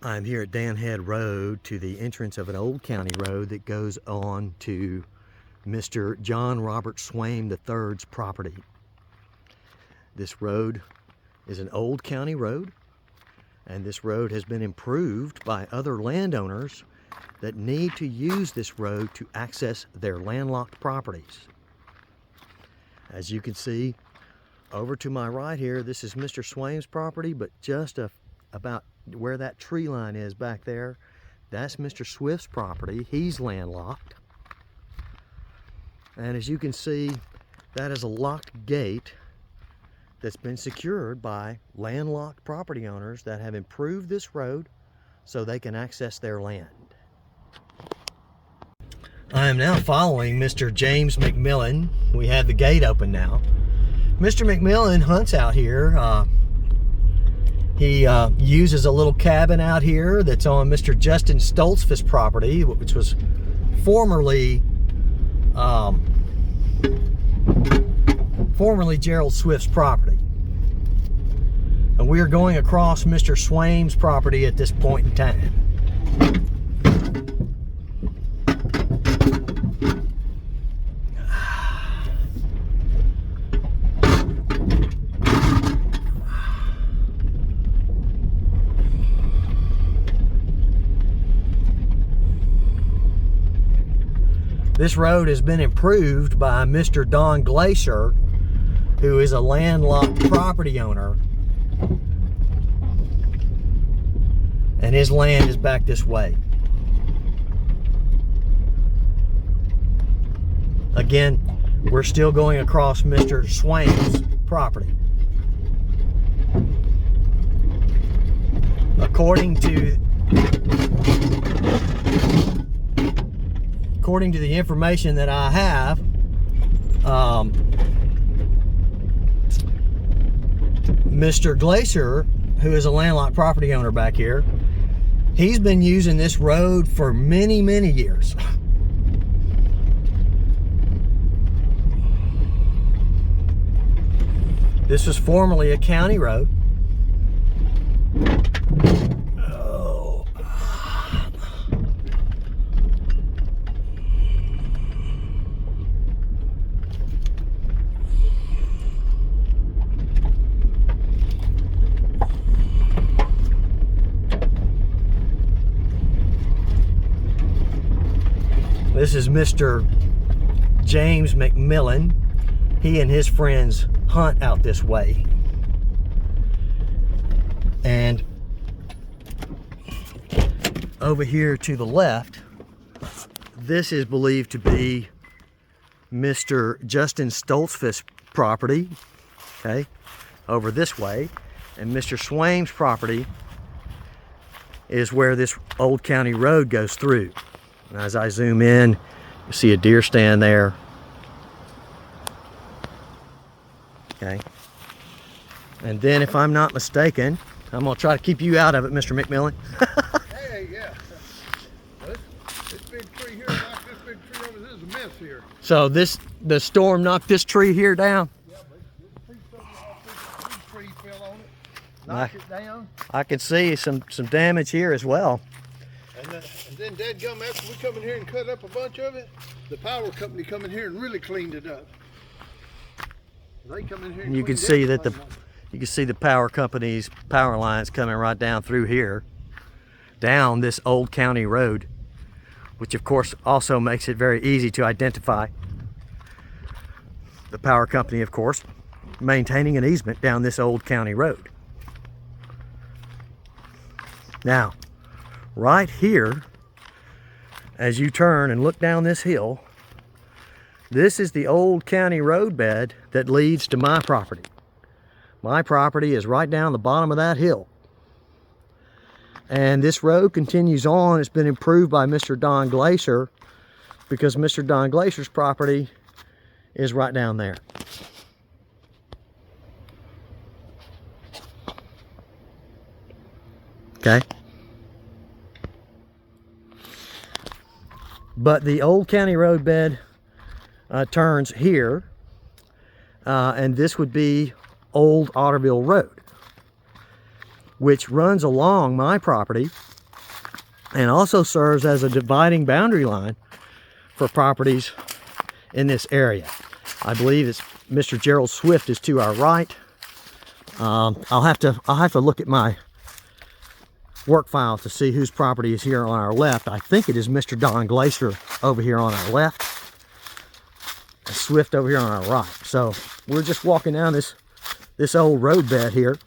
I'm here at Dan Head Road to the entrance of an old county road that goes on to Mr. John Robert Swaim III's property. This road is an old county road, and this road has been improved by other landowners that need to use this road to access their landlocked properties. As you can see, over to my right here, this is Mr. Swaim's property, but just about where that tree line is back there, that's Mr. Swift's property. He's landlocked. And as you can see, that is a locked gate that's been secured by landlocked property owners that have improved this road so they can access their land. I am now following Mr. James McMillan. We have the gate open now. Mr. McMillan hunts out here. He uses a little cabin out here that's on Mr. Justin Stoltzfus property, which was formerly Gerald Swift's property. And we are going across Mr. Swaim's property at this point in time. This road has been improved by Mr. Don Glacier, who is a landlocked property owner. And his land is back this way. Again, we're still going across Mr. Swaim's property. According to the information that I have, Mr. Glacier, who is a landlocked property owner back here, he's been using this road for many, many years. This was formerly a county road. This is Mr. James McMillan. He and his friends hunt out this way. And over here to the left, this is believed to be Mr. Justin Stoltzfus property, okay, over this way. And Mr. Swaim's property is where this old county road goes through. And as I zoom in, you see a deer stand there. Okay. And then, if I'm not mistaken, I'm going to try to keep you out of it, Mr. McMillan. Hey, yeah. This big tree here knocked this big tree over. This is a mess here. So the storm knocked this tree here down? Yeah, but this tree fell on it, knocked it down. I can see some damage here as well. And then dadgum, after we come in here and cut up a bunch of it, the power company come in here and really cleaned it up. They come in here and you can see that the power company's power lines coming right down through here, down this old county road, which of course also makes it very easy to identify. The power company, of course, maintaining an easement down this old county road. Now, right here, as you turn and look down this hill, this is the old county road bed that leads to my property. My property is right down the bottom of that hill. And this road continues on. It's been improved by Mr. Don Glacier because Mr. Don Glacier's property is right down there. Okay. But the old county road bed turns here, and this would be Old Otterville Road. which runs along my property and also serves as a dividing boundary line for properties in this area. I believe it's Mr. Gerald Swift is to our right. I'll have to look at my work file to see whose property is here on our left. I think it is Mr. Don Glacier over here on our left, and Swift over here on our right. So we're just walking down this old road bed here.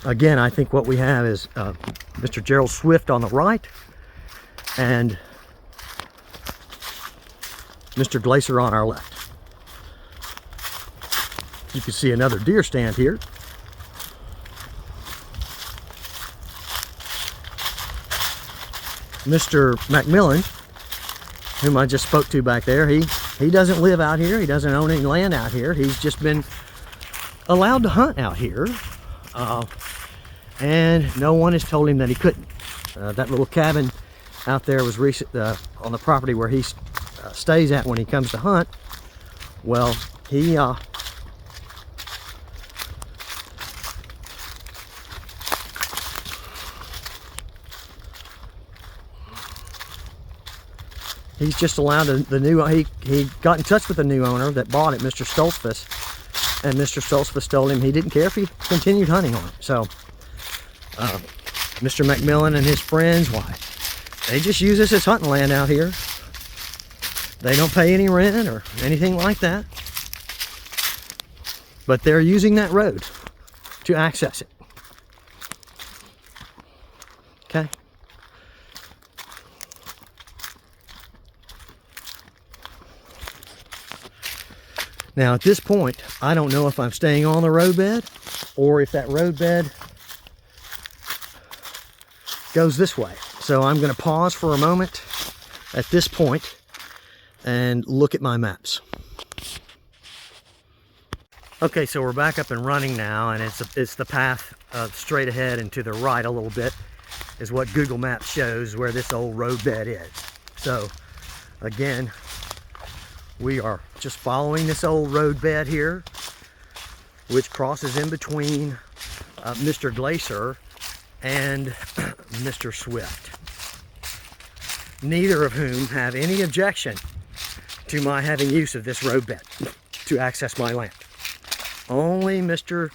Again, I think what we have is Mr. Gerald Swift on the right and Mr. Glacier on our left. You can see another deer stand here. Mr. McMillan, whom I just spoke to back there, he doesn't live out here. He doesn't own any land out here. He's just been allowed to hunt out here. And no one has told him that he couldn't. That little cabin out there was on the property where he stays at when he comes to hunt. Well, he's just allowed he got in touch with the new owner that bought it, Mr. Stoltzfus, and Mr. Stoltzfus told him he didn't care if he continued hunting on it. So Mr. McMillan and his friends, why, they just use this as hunting land out here. They don't pay any rent or anything like that, but they're using that road to access it. Okay. Now at this point, I don't know if I'm staying on the roadbed or if that roadbed goes this way. So I'm going to pause for a moment at this point and look at my maps. Okay, so we're back up and running now, and it's the path straight ahead and to the right a little bit is what Google Maps shows where this old roadbed is. So again, we are just following this old roadbed here, which crosses in between Mr. Glacier and Mr. Swift, neither of whom have any objection to my having use of this roadbed to access my land. Only Mr.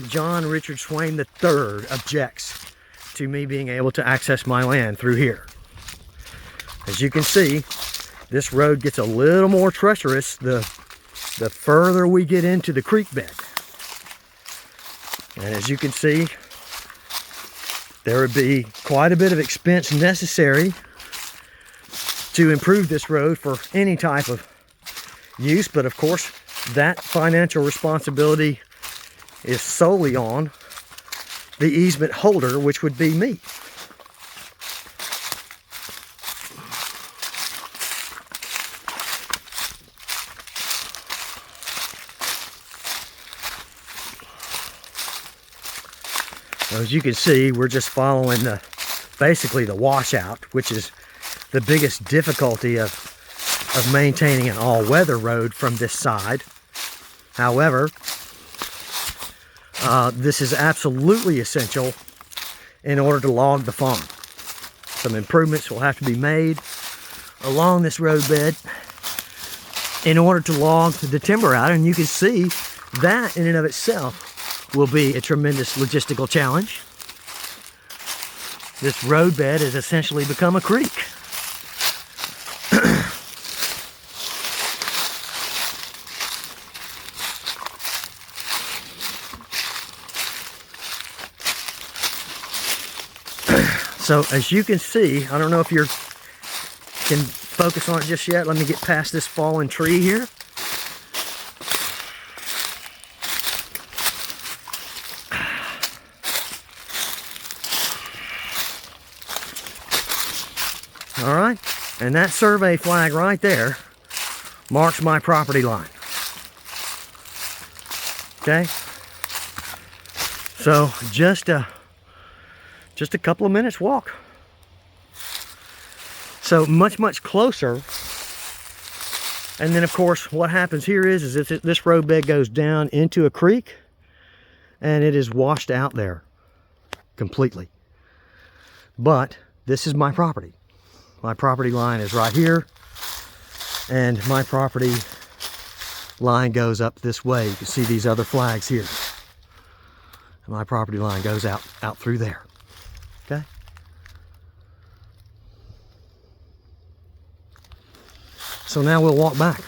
John Richard Swain III objects to me being able to access my land through here. As you can see, this road gets a little more treacherous the further we get into the creek bed. And as you can see, there would be quite a bit of expense necessary to improve this road for any type of use, but of course that financial responsibility is solely on the easement holder, which would be me. As you can see, we're just following basically the washout, which is the biggest difficulty of maintaining an all-weather road from this side. However, this is absolutely essential in order to log the farm. Some improvements will have to be made along this roadbed in order to log the timber out, and you can see that in and of itself will be a tremendous logistical challenge. This roadbed has essentially become a creek. So as you can see, I don't know if you can focus on it just yet. Let me get past this fallen tree here. All right, and that survey flag right there marks my property line. Okay, so just a couple of minutes walk. So much closer. And then of course what happens here is that this roadbed goes down into a creek and it is washed out there completely. But this is my property. My property line is right here, and my property line goes up this way. You can see these other flags here. And my property line goes out through there. Okay? So now we'll walk back.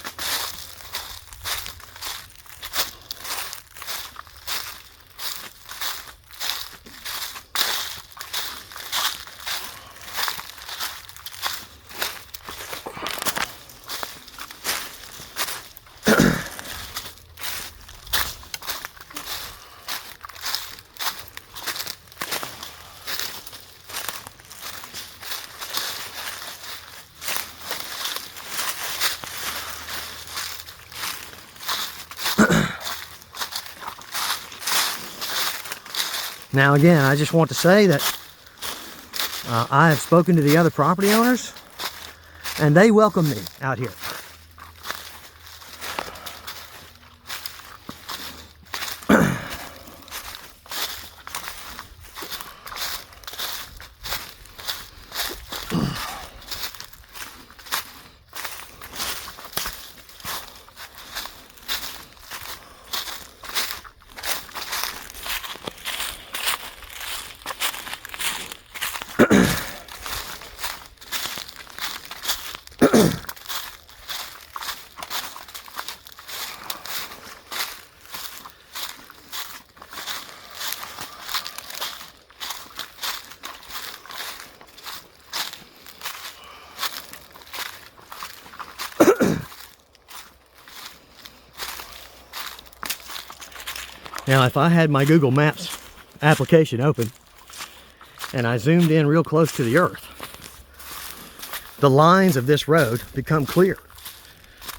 Now again, I just want to say that I have spoken to the other property owners and they welcome me out here. Now, if I had my Google Maps application open and I zoomed in real close to the earth, the lines of this road become clear.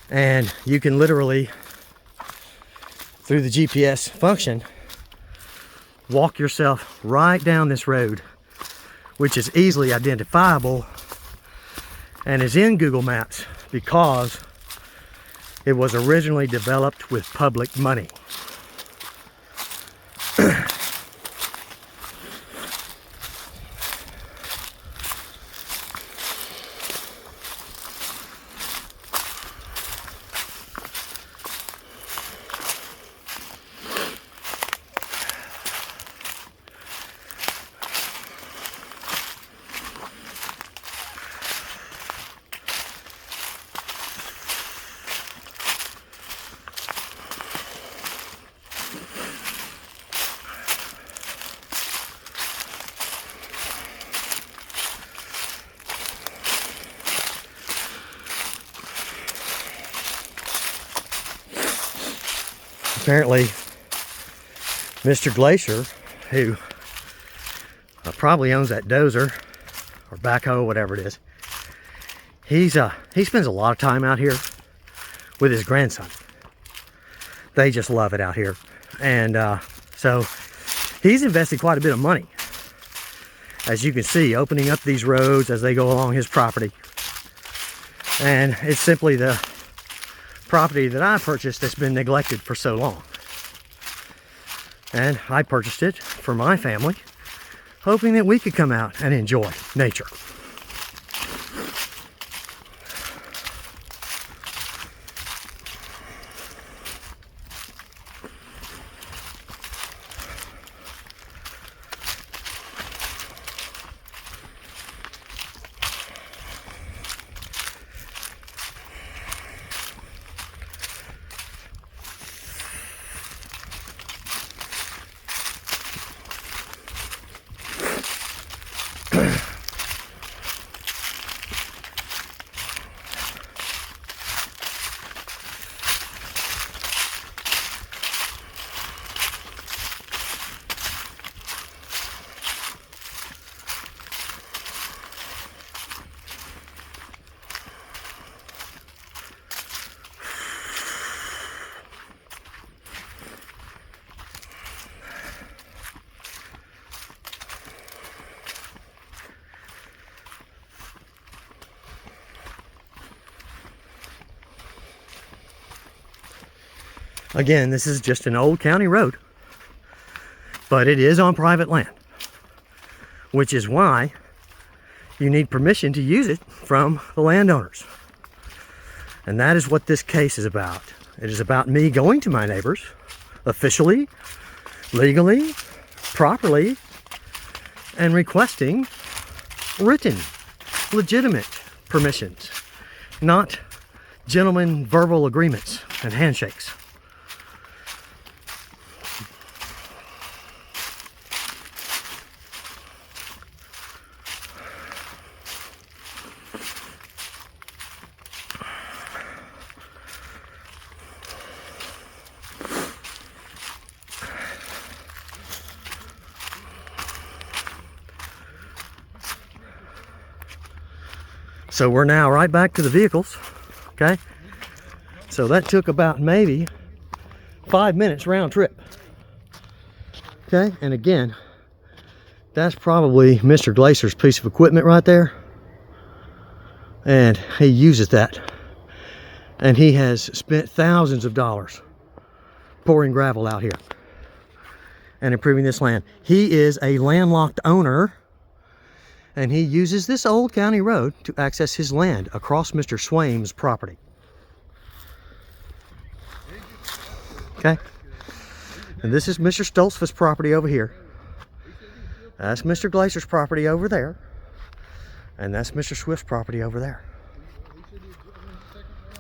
And you can literally, through the GPS function, walk yourself right down this road, which is easily identifiable and is in Google Maps because it was originally developed with public money. Apparently, Mr. Glacier, who probably owns that dozer or backhoe, whatever it is, he spends a lot of time out here with his grandson. They just love it out here, and so he's invested quite a bit of money, as you can see, opening up these roads as they go along his property. And it's simply the property that I purchased that's been neglected for so long. And I purchased it for my family, hoping that we could come out and enjoy nature. Again, this is just an old county road, but it is on private land, which is why you need permission to use it from the landowners. And that is what this case is about. It is about me going to my neighbors officially, legally, properly, and requesting written, legitimate permissions, not gentlemen verbal agreements and handshakes. So we're now right back to the vehicles, okay? So that took about maybe 5 minutes round trip, okay? And again, that's probably Mr. Glaser's piece of equipment right there. And he uses that. And he has spent thousands of dollars pouring gravel out here and improving this land. He is a landlocked owner, and he uses this old county road to access his land across Mr. Swaim's property. Okay? And this is Mr. Stoltzfus' property over here. That's Mr. Glaser's property over there. And that's Mr. Swift's property over there.